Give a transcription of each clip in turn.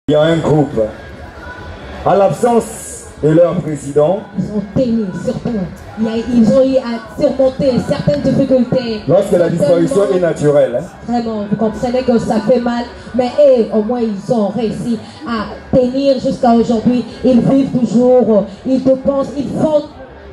Il y a un groupe, à l'absence de leur président, ils ont tenu, surtout. Ils ont eu à surmonter certaines difficultés. Lorsque la disparition est naturelle. Hein? Vraiment, vous comprenez que ça fait mal, mais au moins ils ont réussi à tenir jusqu'à aujourd'hui. Ils vivent toujours, ils dépensent, ils font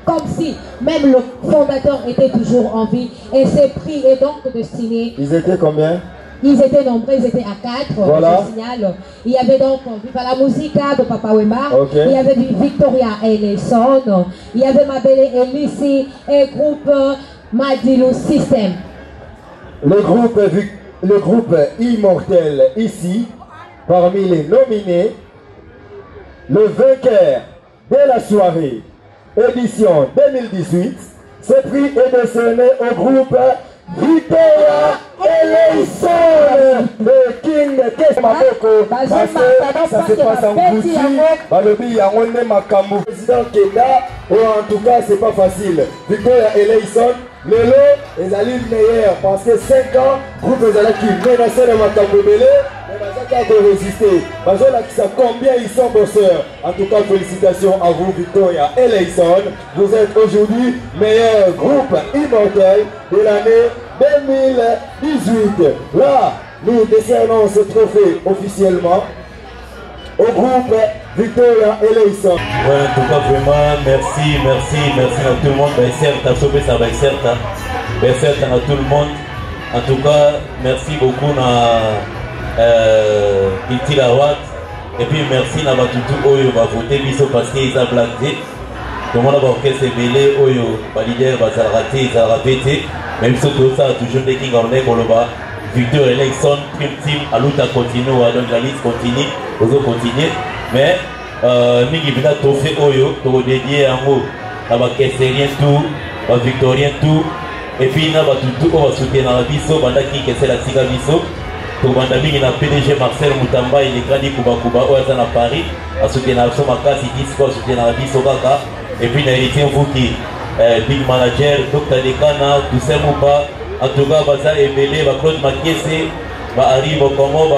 comme si même le fondateur était toujours en vie. Et ce prix est donc destiné. Ils étaient combien? Ils étaient nombreux, ils étaient à 4, voilà. je signale. Il y avait donc Viva la Musica de Papa Wemba, okay. Il y avait du Victoria Ellison, il y avait Mabele Elisi et groupe Madilu System. Le groupe Immortel ici, parmi les nominés, le vainqueur de la soirée, édition 2018, ce prix est décerné au groupe Victoria Ellison, le King Kesmaboko, parce que ça se passe en Gouti, Balobi Yangone Makambu, président Kenda, ou en tout cas c'est pas facile. Victoria Ellison, le lot est allé meilleur parce que 5 ans, groupe Zala qui menaçait le Makambu Belé, mais Mazaka de résister. Mazola qui sait combien ils sont bosseurs. En tout cas, félicitations à vous, Victoria Ellison. Vous êtes aujourd'hui meilleur groupe immortel de l'année 2018. Là, nous décernons ce trophée officiellement au groupe Victoria Ellison. Ouais, en tout cas, vraiment, merci à tout le monde. Certes, à sauver ça va certes. Merci à tout le monde. En tout cas, merci beaucoup à Kitila Watt. Et puis merci à Batutu Oyo va voter biso parce qu'ils ont blagué. Tout le monde va orchestre belé Oyo, leader va rater, ça va péter. Même si tout ça, toujours des King en Koloba. Victor Ellison, Prime Team, à l'autre continue, donc la liste continue, aux autres continuent. Mais, Migi Bina Tofé Oyo, pour dédier un mot, à ma Kessérien tout, à Victorien tout, et puis na Batutu, on va soutenir la biso, pendant qui c'est la Siga biso, pour Bandami, il a PDG Marcel Moutamba, il est grandi Kuba Kuba, au à Paris, à soutenir la Somaka, si dit quoi, soutenir la biso Kaka, et puis Naïtien Fouki, Big Manager, Dr. Dekana, Toussaint Mouba. En tout cas, ça est belé, Claude Makiese, arrive comment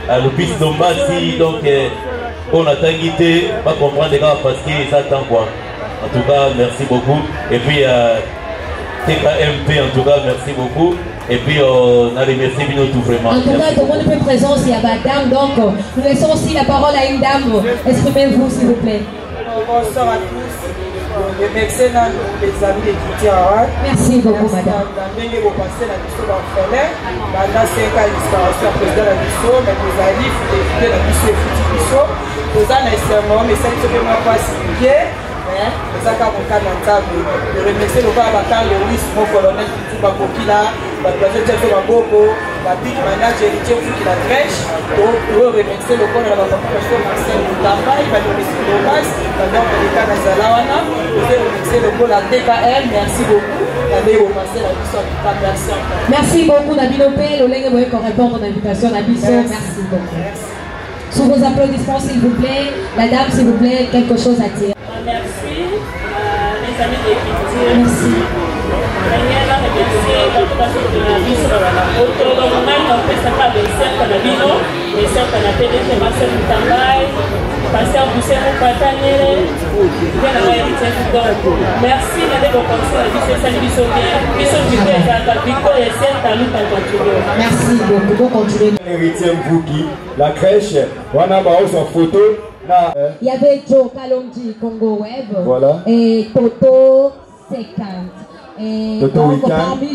le piste d'Ombasi, donc on a tanguité, pas comprendre les gars parce que ça attend quoi. En tout cas, merci beaucoup. Et puis TKMP, en tout cas, merci beaucoup. Et puis on a remercié Bino tout vraiment. En tout cas, tout le monde est présent s'il y a pas de dame, donc nous laissons aussi la parole à une dame. Exprimez-vous s'il vous plaît. Bonsoir à tous. Merci les amis de Kitira. Merci beaucoup, madame. Ndenge bopassé na biso baorphelin banda 5 ans disparition président na biso mais tozali fidélité na biso efuti biso toza na eserment mesali soki mwa mpasi bien ezaka mokana nzambe remercie lokola bakar lewis mo colonel tutu bakokila bato bazotiaso maboko babik manage héritier fuki la crèche oyo remercie lokola na bapapukaso marcel mutambai badonesi lokas badonkeleka na zala wana ozo remercie lokola tkl merci beaucoup. Merci beaucoup Nabino P. L'Oleng Boye qu'on répond à l'invitation Nabiso. Merci beaucoup. Sous vos applaudissements s'il vous plaît. La dame s'il vous plaît, quelque chose à dire. Merci les amis de Kitira. Merci. Merci merci beaucoup. Bon continuer. Héritier Mbouki, la crèche, on a son photo. Il y avait Joe Kalonji Congo Web. Voilà. Et Toto 50. Et Toto donc, parmi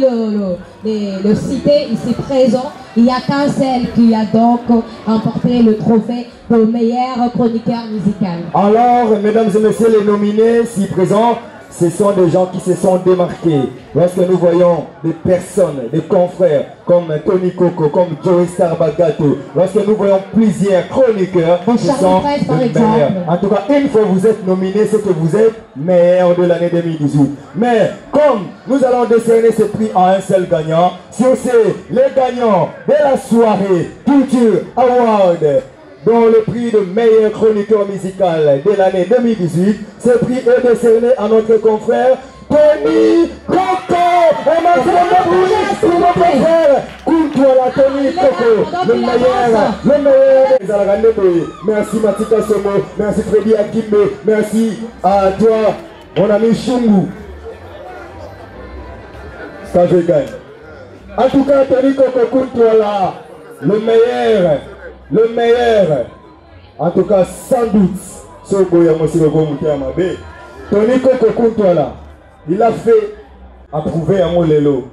le cité ici présent, il y a qu'un seul qui a donc remporté le trophée de meilleur chroniqueur musical. Alors, mesdames et messieurs les nominés, si présents, ce sont des gens qui se sont démarqués. Lorsque nous voyons des personnes, des confrères comme Tony Coco, comme Joey Starbagato, lorsque nous voyons plusieurs chroniqueurs qui sont les meilleurs. En tout cas, une fois vous êtes nominé, c'est que vous êtes meilleur de l'année 2018. Mais comme nous allons décerner ce prix à un seul gagnant, sur les gagnants de la soirée Culture Award, dont le prix de meilleur chroniqueur musical de l'année 2018. Ce prix est décerné à notre confrère Tony Coco. Un maximum de bruit pour notre frère. Courtois Tony Coco, le meilleur. Merci Matika Somo, merci Freddy Akimbe, merci à toi, mon ami Chungu. Ça je gagne. En tout cas, Tony Coco Courtois là, le meilleur. En tout cas, sans doute, Tony Coco Courtois là, il a fait approuver à Molelo.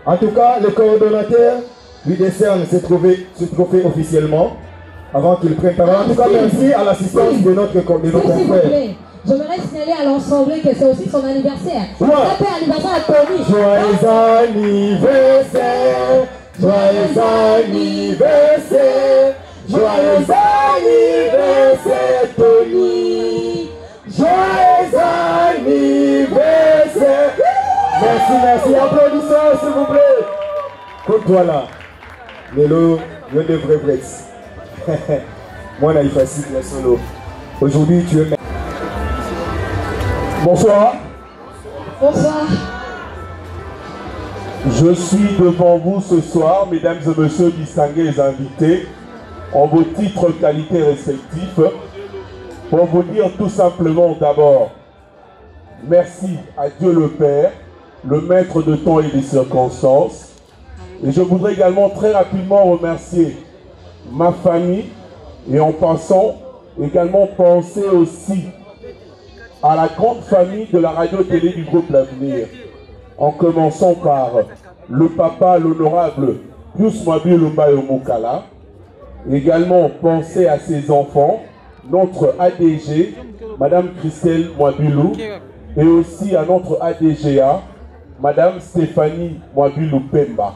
En tout cas, le coordonnateur lui décerne ce trophée officiellement avant qu'il prenne parole. En tout cas, merci à l'assistance de notre confrère. J'aimerais signaler à l'ensemble que c'est aussi son anniversaire. Ouais. Happy anniversaire à Tony. Joyeux anniversaire, joyeux anniversaire, joyeux anniversaire Tony, joyeux anniversaire. Merci, applaudissons s'il vous plaît. Courtois là, Lélo, le de vrai Brex. Moi, là, il facile la solo. Aujourd'hui, tu es. Bonsoir. Bonsoir. Je suis devant vous ce soir, mesdames et messieurs distingués et invités, en vos titres qualités respectifs, pour vous dire tout simplement d'abord, merci à Dieu le Père, le maître de temps et des circonstances. Et je voudrais également très rapidement remercier ma famille et en passant, également penser aussi à la grande famille de la radio-télé du groupe L'Avenir, en commençant par le papa, l'honorable Pius Mwabilu Lumbayo Mukala, également penser à ses enfants, notre ADG, Madame Christelle Mwabilu, et aussi à notre ADGA, Madame Stéphanie Mwabilu Pemba.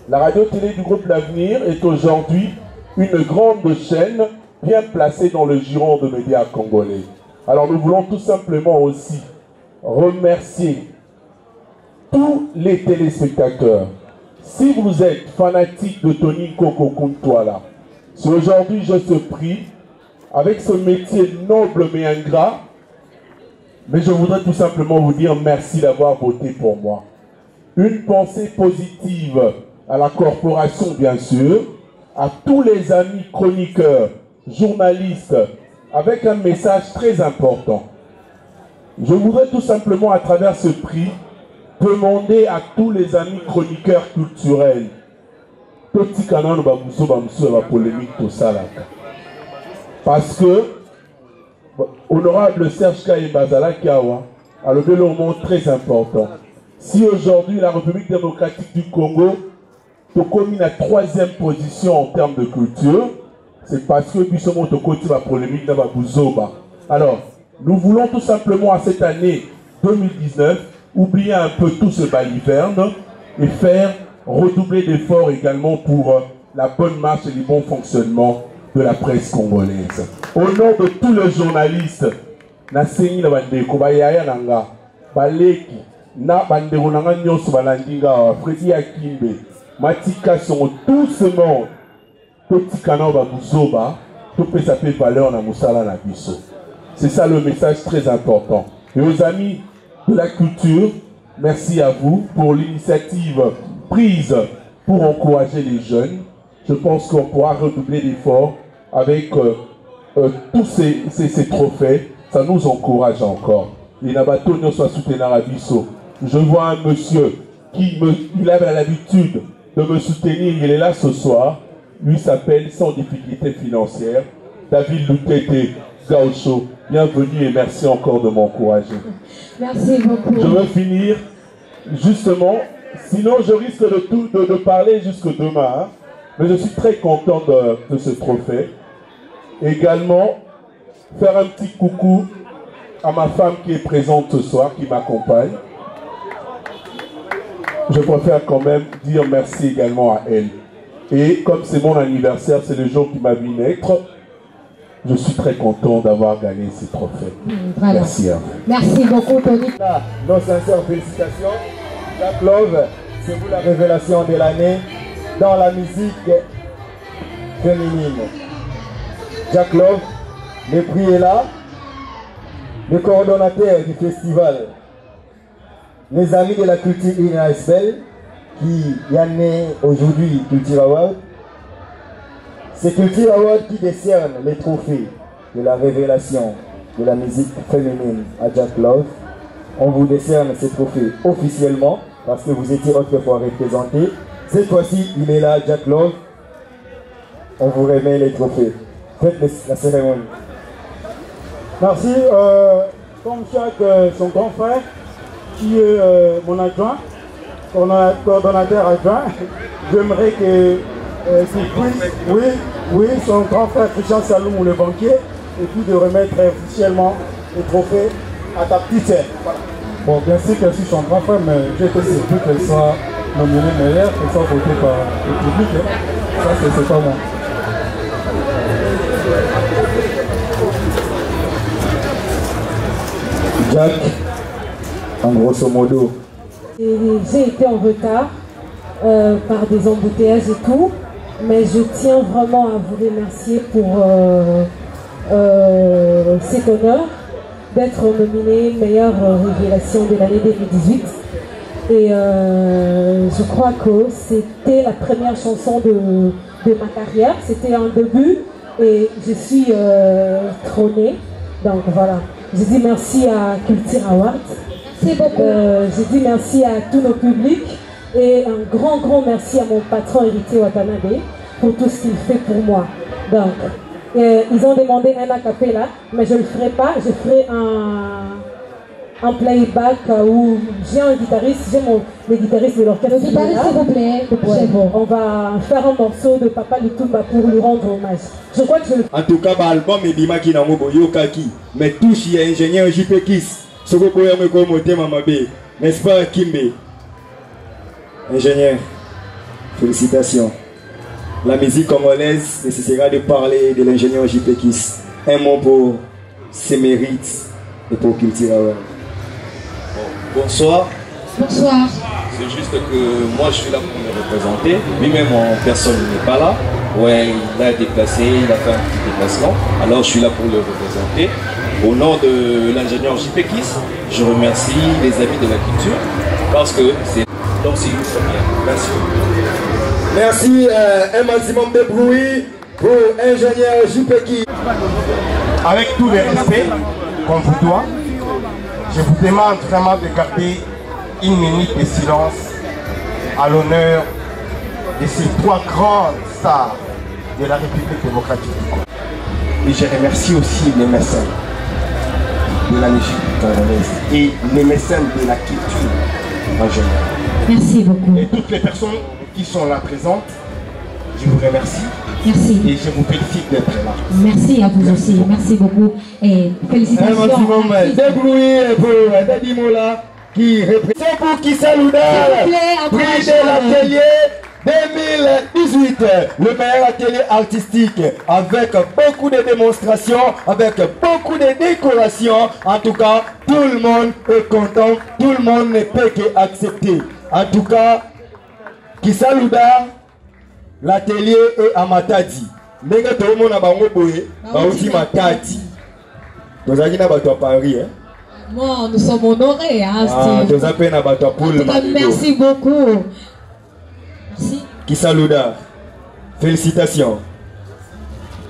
La radio-télé du groupe L'Avenir est aujourd'hui une grande chaîne bien placée dans le giron de médias congolais. Alors nous voulons tout simplement aussi remercier tous les téléspectateurs. Si vous êtes fanatique de Tony Coco Courtois, si aujourd'hui je te prie, avec ce métier noble mais ingrat, mais je voudrais tout simplement vous dire merci d'avoir voté pour moi. Une pensée positive à la corporation bien sûr, à tous les amis chroniqueurs, journalistes, avec un message très important. Je voudrais tout simplement à travers ce prix demander à tous les amis chroniqueurs culturels, parce que honorable Serge Kaimbazala Kiawa a levé le mot très important. Si aujourd'hui la République démocratique du Congo commune à 3e position en termes de culture, c'est parce que la polémique dans Babuzoba. Alors, nous voulons tout simplement à cette année 2019 oublier un peu tout ce baliverne et faire redoubler d'efforts également pour la bonne marche et le bon fonctionnement de la presse congolaise. Au nom de tous les journalistes, Nasengi na bandeko bayaya nanga baleki na bandeko nanga nyonso balandinga Freddy Akimbe Matika sont tout ce monde petit canal Babuzoba tout peut s'appeler valeur na musala na biso. C'est ça le message très important. Et aux amis de la culture, merci à vous pour l'initiative prise pour encourager les jeunes. Je pense qu'on pourra redoubler d'efforts avec tous ces trophées. Ça nous encourage encore. Et Nabatonio soit soutenu à Bisso. Je vois un monsieur il avait l'habitude de me soutenir. Il est là ce soir. Lui s'appelle sans difficulté financière David Lutete Gaucho. Bienvenue et merci encore de m'encourager. Merci beaucoup. Je veux finir justement, sinon je risque de parler jusque demain, hein, mais je suis très content de ce trophée. Également, faire un petit coucou à ma femme qui est présente ce soir, qui m'accompagne. Je préfère quand même dire merci également à elle. Et comme c'est mon anniversaire, c'est le jour qui m'a vu naître, je suis très content d'avoir gagné ces trophées. Voilà. Merci à vous. Merci beaucoup, Tony. Nos sincères félicitations. Jack Love, c'est vous la révélation de l'année dans la musique féminine. Jack Love, le prix est là. Le coordonnateur du festival, les amis de la culture INASBEL qui y en est aujourd'hui Culture Award. C'est Culture Award qui décerne les trophées de la révélation de la musique féminine à Jack Love. On vous décerne ces trophées officiellement parce que vous étiez autrefois représenté. Cette fois-ci, il est là, Jack Love. On vous remet les trophées. Faites la cérémonie. Merci. Comme chaque son grand frère, qui est mon adjoint, coordonnateur adjoint, j'aimerais qu'il puisse, oui, son grand frère Christian Saloum, le banquier, et puis de remettre officiellement les trophées à ta petite sœur. Voilà. Bon, bien sûr qu'elle soit son grand frère, mais j'ai été surpris qu'elle soit nominée meilleure, qu'elle soit votée par le public. Hein. Ça, c'est pas moi. Jack, en grosso modo. J'ai été en retard par des embouteillages et tout, mais je tiens vraiment à vous remercier pour cet honneur d'être nominé meilleure révélation de l'année 2018. Et je crois que c'était la première chanson de ma carrière, c'était un début et je suis trônée. Donc voilà, je dis merci à Culture Award. Je dis merci à tous nos publics et un grand merci à mon patron Héritier Watanabe pour tout ce qu'il fait pour moi. Donc, ils ont demandé un a cappella, mais je ne le ferai pas, je ferai un playback où j'ai un guitariste, j'ai le guitariste de l'orchestre. Le guitariste, s'il vous plaît. Ouais, bon, on va faire un morceau de Papa Lutumba pour lui rendre hommage. Je crois que je le... En tout cas, l'album est Bima qui n'a pas Yokaki, mais touche, il y a ingénieur JP Kiss. N'est-ce pas, Kimbe? Ingénieur, félicitations. La musique congolaise nécessitera de parler de l'ingénieur JP Kiss. Un mot pour ses mérites et pour Culture Award. Bonsoir. Bonsoir. C'est juste que moi je suis là pour me représenter. Lui-même en personne n'est pas là. Ouais, il a déplacé, il a fait un petit déplacement. Alors je suis là pour le représenter. Au nom de l'ingénieur JP Kiss, je remercie les amis de la culture parce que c'est une première. Merci. Merci, un maximum de bruit pour ingénieur JP Kiss. Avec tous les respects qu'on vous doit, je vous demande vraiment de garder une minute de silence à l'honneur de ces trois grandes stars de la République démocratique du Congo. Et je remercie aussi les mécènes de la musique congolaise et les mécènes de la culture en général. Merci beaucoup. Et toutes les personnes qui sont là présentes, je vous remercie. Merci. Et je vous félicite d'être là. Merci à vous aussi. Merci beaucoup. Et félicitations. Un maximum de bruit pour Dadi Mola qui représente pour Kissa Louda. Prix de l'atelier 2018, le meilleur atelier artistique avec beaucoup de démonstrations, avec beaucoup de décorations. En tout cas, tout le monde est content, tout le monde ne peut qu'accepter. En tout cas, Kissa Louda, l'atelier est à Matadi. Ndenge tout le monde a aussi Matadi. Nous avons à Paris. Bon, nous sommes honorés. Hein, merci beaucoup. Merci. Kissa Louda, félicitations.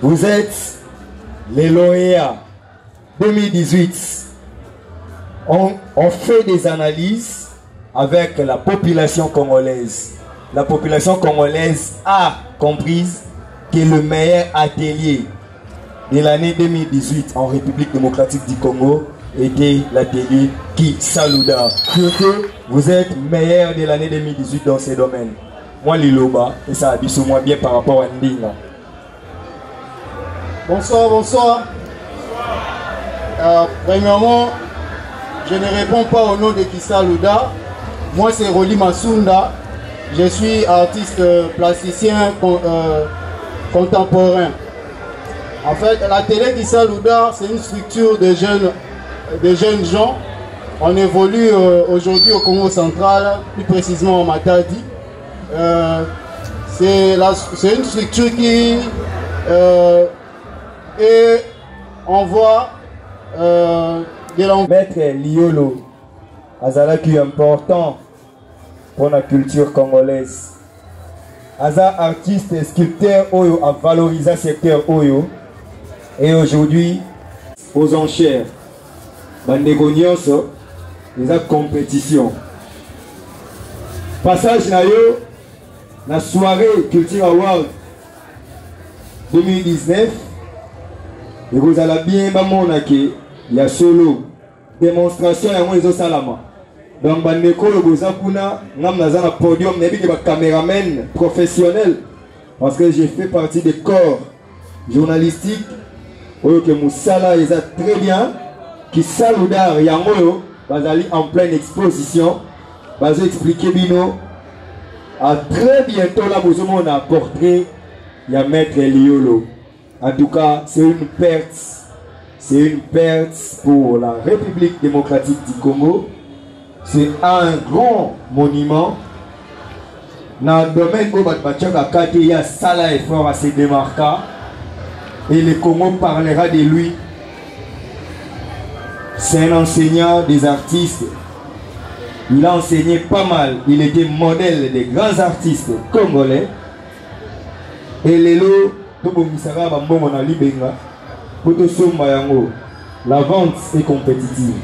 Vous êtes les lauréats 2018. On fait des analyses avec la population congolaise. La population congolaise a compris que le meilleur atelier de l'année 2018 en République démocratique du Congo était l'atelier Kissa Louda. Surtout, vous êtes meilleur de l'année 2018 dans ces domaines. Moi, Liloba, et ça habite sur moi bien par rapport à Ndinga. Bonsoir, bonsoir. Premièrement, je ne réponds pas au nom de Kissa Louda. Moi, c'est Roli Masunda. Je suis artiste plasticien contemporain. En fait, l'atelier Kissa Louda, c'est une structure de jeunes gens. On évolue aujourd'hui au Congo central, plus précisément au Matadi. C'est une structure qui envoie Maître Liolo Azala qui est important pour la culture congolaise. Aza artiste et sculpteur Oyo a valorisé le secteur Oyo. Et aujourd'hui, aux enchères, Bandegonios, les compétition. Passage na yo, la soirée Culture Award 2019. Et vous allez bien, il y a solo démonstration et moi salama. Donc bandeko le boza kuna ngam naza na podium nebi ke ba caméraman professionnel parce que j'ai fait partie des corps journalistiques oyo ke musala ils a très bien qui saludar yango yo bazali en pleine exposition bazo expliquer bino à très bientôt là vous avez un portrait ya maître Liolo. En tout cas c'est une perte pour la République démocratique du Congo. C'est un grand monument. Dans le domaine où il y a Salah effort à se démarquer. Et le Congo parlera de lui. C'est un enseignant des artistes. Il a enseigné pas mal. Il était modèle des grands artistes congolais. Et Lelo, la vente est compétitive.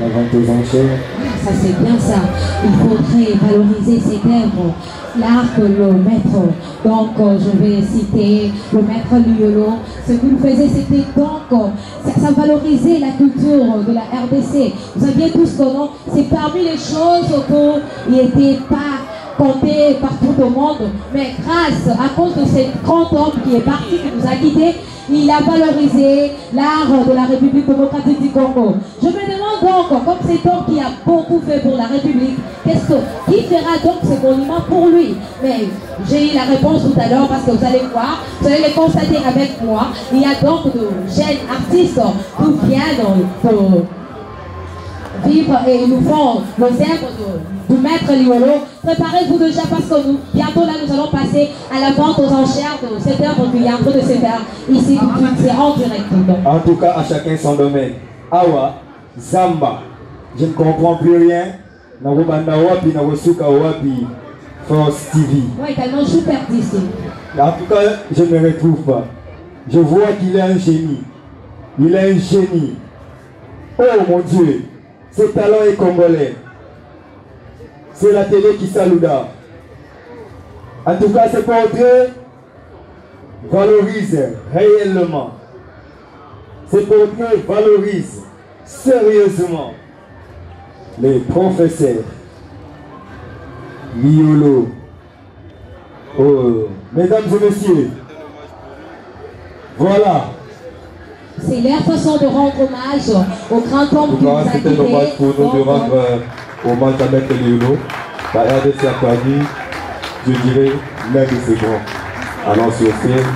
La vente aux enchères. Ça c'est bien ça. Il faudrait valoriser cette œuvre. L'art que le maître, donc je vais citer le maître Liolo, ce qu'il faisait c'était donc ça valorisait la culture de la RDC. Vous saviez tous comment c'est parmi les choses qui n'étaient pas comptées partout au monde, mais grâce à cause de ce grand homme qui est parti, qui nous a quittés, il a valorisé l'art de la République démocratique du Congo. Je me demande donc, comme cet homme qui a beaucoup fait pour la République, qui fera donc ce monument pour lui? Mais j'ai eu la réponse tout à l'heure parce que vous allez voir, vous allez le constater avec moi. Il y a donc de jeunes artistes qui viennent pour vivre et ils nous font les œuvres du maître Liolo. Préparez-vous déjà parce que bientôt là nous allons passer à la vente aux enchères de cette œuvre qui est en train de se faire ici tout de suite, c'est en direct. En tout cas, à chacun son domaine. Awa, Zamba, je ne comprends plus rien. Narubanda wapi, Narusuka wapi, France TV. Oui, tellement super d'ici. En tout cas, je ne me retrouve pas. Je vois qu'il est un génie. Il est un génie. Oh mon Dieu, ce talent est congolais. C'est la télé qui saluda. En tout cas, ce portrait valorise réellement. Ce portrait valorise sérieusement les professeurs. Liolo. Oh, mesdames et messieurs, voilà. C'est leur façon de rendre hommage au grand homme qui nous a quittés. C'était dommage pour nous de rendre hommage à Maître Liolo. La RDC a perdu, je dirais, l'un de ses grands. Alors sur scène,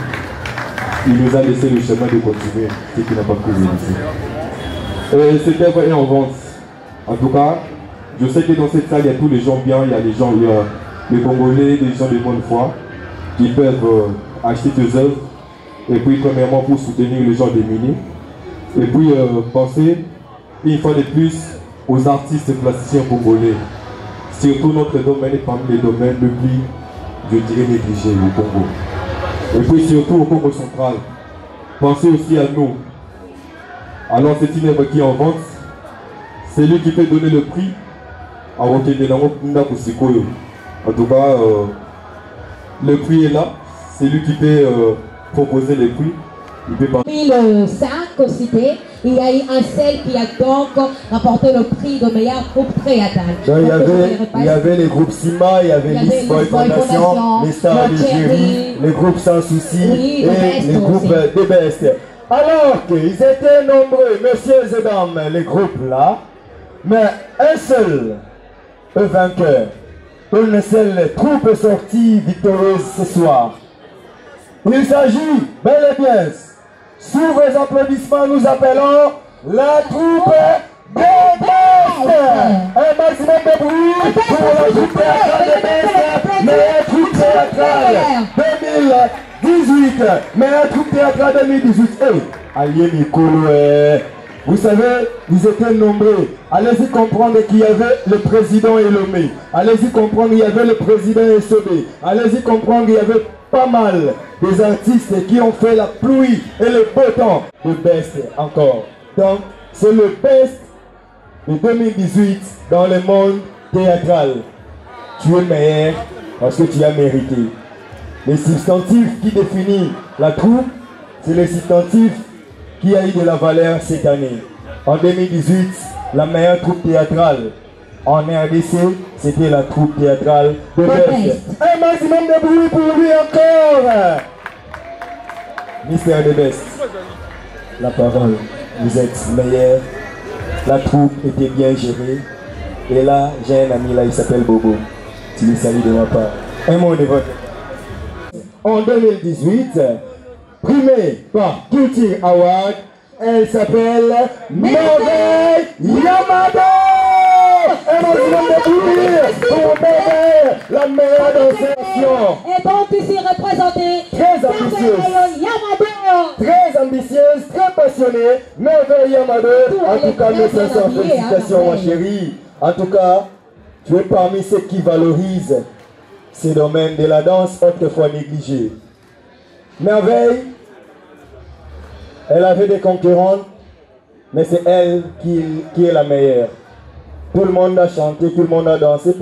il nous a laissé le chemin de continuer, ce qui n'a pas pu réaliser. Cette œuvre est en vente. En tout cas, je sais que dans cette salle, il y a tous les gens bien, il y a les gens, il y a les Congolais, des gens de bonne foi, qui peuvent acheter ces œuvres. Et puis, premièrement, pour soutenir les gens démunis. Et puis, penser, une fois de plus, aux artistes plasticiens congolais. Surtout notre domaine est parmi les domaines le plus, je dirais, négligés au Congo. Et puis, surtout au Congo central. Pensez aussi à nous. Alors, c'est une œuvre qui est en vente. C'est lui qui peut donner le prix à Rokendelango Ndakusikoyo. En tout cas, le prix est là. C'est lui qui peut proposer les prix. En 2005 cité, il y a eu un seul qui a donc remporté le prix de meilleur groupe créateur. Il y avait les groupes Sima, il y avait l'Isboy Fondation, les Stars de Jury, les groupes Sans Souci et les groupes des Best. Alors qu'ils étaient nombreux, messieurs et dames, les groupes là, mais un seul vainqueur, une seule troupe sortie victorieuse ce soir. Il s'agit, bel et bien, sous vos applaudissements, nous appelons la troupe des Best. Un maximum de bruit pour la troupe théâtrale des Best, mais la troupe théâtrale 2018, mais la troupe théâtrale 2018. Allié Mikolo, Vous savez, ils étaient nombreux. Allez-y comprendre qu'il y avait le président Elomé. Allez-y comprendre qu'il y avait le président Essobé. Allez-y comprendre qu'il y avait pas mal des artistes qui ont fait la pluie et le beau temps. Le best encore. Donc, c'est le best de 2018 dans le monde théâtral. Tu es meilleur parce que tu as mérité. Les substantifs qui définissent la troupe, c'est les substantifs qui a eu de la valeur cette année. En 2018, la meilleure troupe théâtrale en RDC, c'était la troupe théâtrale de Best. Un maximum de bruit pour lui encore. Mystère de Best, la parole, vous êtes meilleur. La troupe était bien gérée. Et là, j'ai un ami là, il s'appelle Bobo. Tu lui salues de ma part. Un mot de votre. En 2018, primée par Culture Award, elle s'appelle Merveille Yamado. Un maximum de bruit pour Merveille, la meilleure dansation. Et donc ici représentée, très ambitieuse, Yamado. Très ambitieuse, très passionnée, Merveille Yamado. En tout cas, mes sincères félicitations, ma chérie. En tout cas, tu es parmi ceux qui valorisent ces domaines de la danse autrefois négligés. Merveille, elle avait des concurrentes, mais c'est elle qui est la meilleure. Tout le monde a chanté, tout le monde a dansé.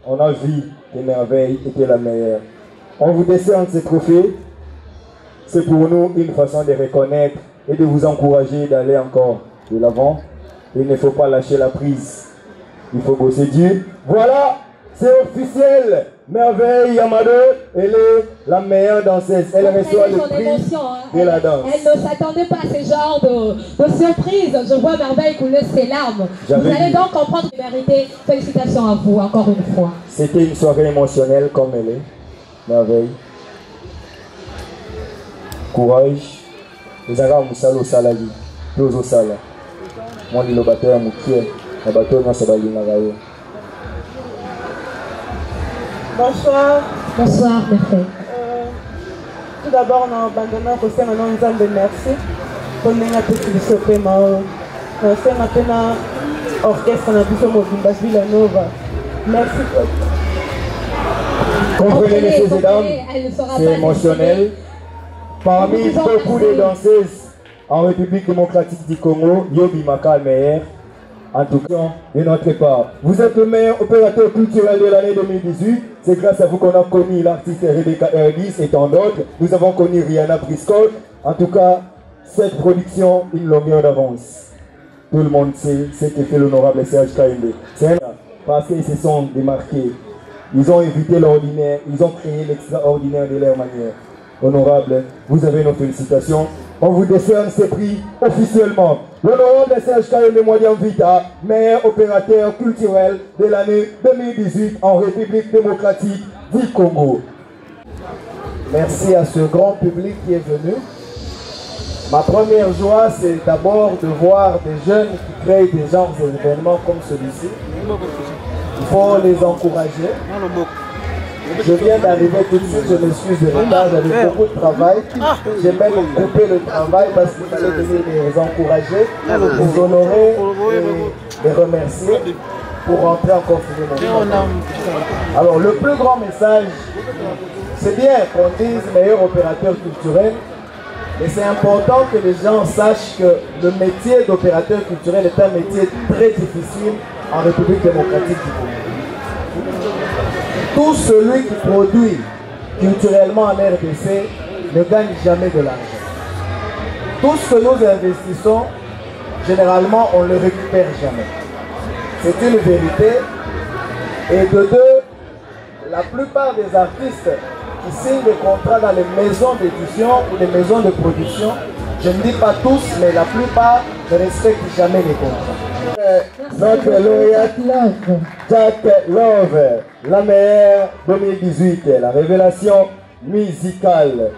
On a vu que Merveille était la meilleure. On vous décerne ces trophées. C'est pour nous une façon de reconnaître et de vous encourager d'aller encore de l'avant. Il ne faut pas lâcher la prise. Il faut bosser dur. Voilà, c'est officiel. Merveille Yamado, elle est la meilleure danseuse. Elle reçoit le prix de la danse. Elle ne s'attendait pas à ce genre de surprise. Je vois Merveille couler ses larmes. Vous allez donc comprendre que vérité. Félicitations à vous, encore une fois. C'était une soirée émotionnelle comme elle est. Merveille. Courage. Les Arabes Moussalo au saladi. Tous au sala. Moi, le batteur Moukier. Le bateau n'a pas de Bonsoir. Bonsoir, mes frères. Tout d'abord, on a abandonné au sein de nos hommes de merci. Pour nous, on a pu se sauver. On a fait un orchestre, on a pu se mobiliser Villanova. Merci. Comprenez, messieurs et dames, c'est émotionnel. Parmi beaucoup de danseuses en République démocratique du Congo, Yobi Maka le meilleur. En tout cas, de notre part. Vous êtes le meilleur opérateur culturel de l'année 2018. C'est grâce à vous qu'on a connu l'artiste Rebecca Erdis et tant d'autres. Nous avons connu Rihanna Briscoe. En tout cas, cette production, une longueur d'avance. Tout le monde sait ce que fait l'honorable Serge Kainde. C'est parce qu'ils se sont démarqués. Ils ont évité l'ordinaire. Ils ont créé l'extraordinaire de leur manière. Honorable, vous avez nos félicitations. On vous décerne ce prix officiellement. L'honorable Serge Kainde Mwadiam Vita, meilleur opérateur culturel de l'année 2018 en République démocratique du Congo. Merci à ce grand public qui est venu. Ma première joie, c'est d'abord de voir des jeunes qui créent des genres d'événements comme celui-ci. Il faut les encourager. Je viens d'arriver tout de suite, je m'excuse de retard, j'avais beaucoup de travail. J'ai même coupé le travail parce qu'il fallait venir les encourager, les honorer et les remercier pour rentrer en confinement. Alors le plus grand message, c'est bien qu'on dise meilleur opérateur culturel, mais c'est important que les gens sachent que le métier d'opérateur culturel est un métier très difficile en République démocratique du Congo. Tout celui qui produit culturellement en RDC ne gagne jamais de l'argent. Tout ce que nous investissons, généralement, on ne le récupère jamais. C'est une vérité. Et de deux, la plupart des artistes qui signent des contrats dans les maisons d'édition ou les maisons de production, je ne dis pas tous, mais la plupart ne respectent jamais les contrats. Notre lauréate Jack Love, la meilleure 2018, la révélation musicale.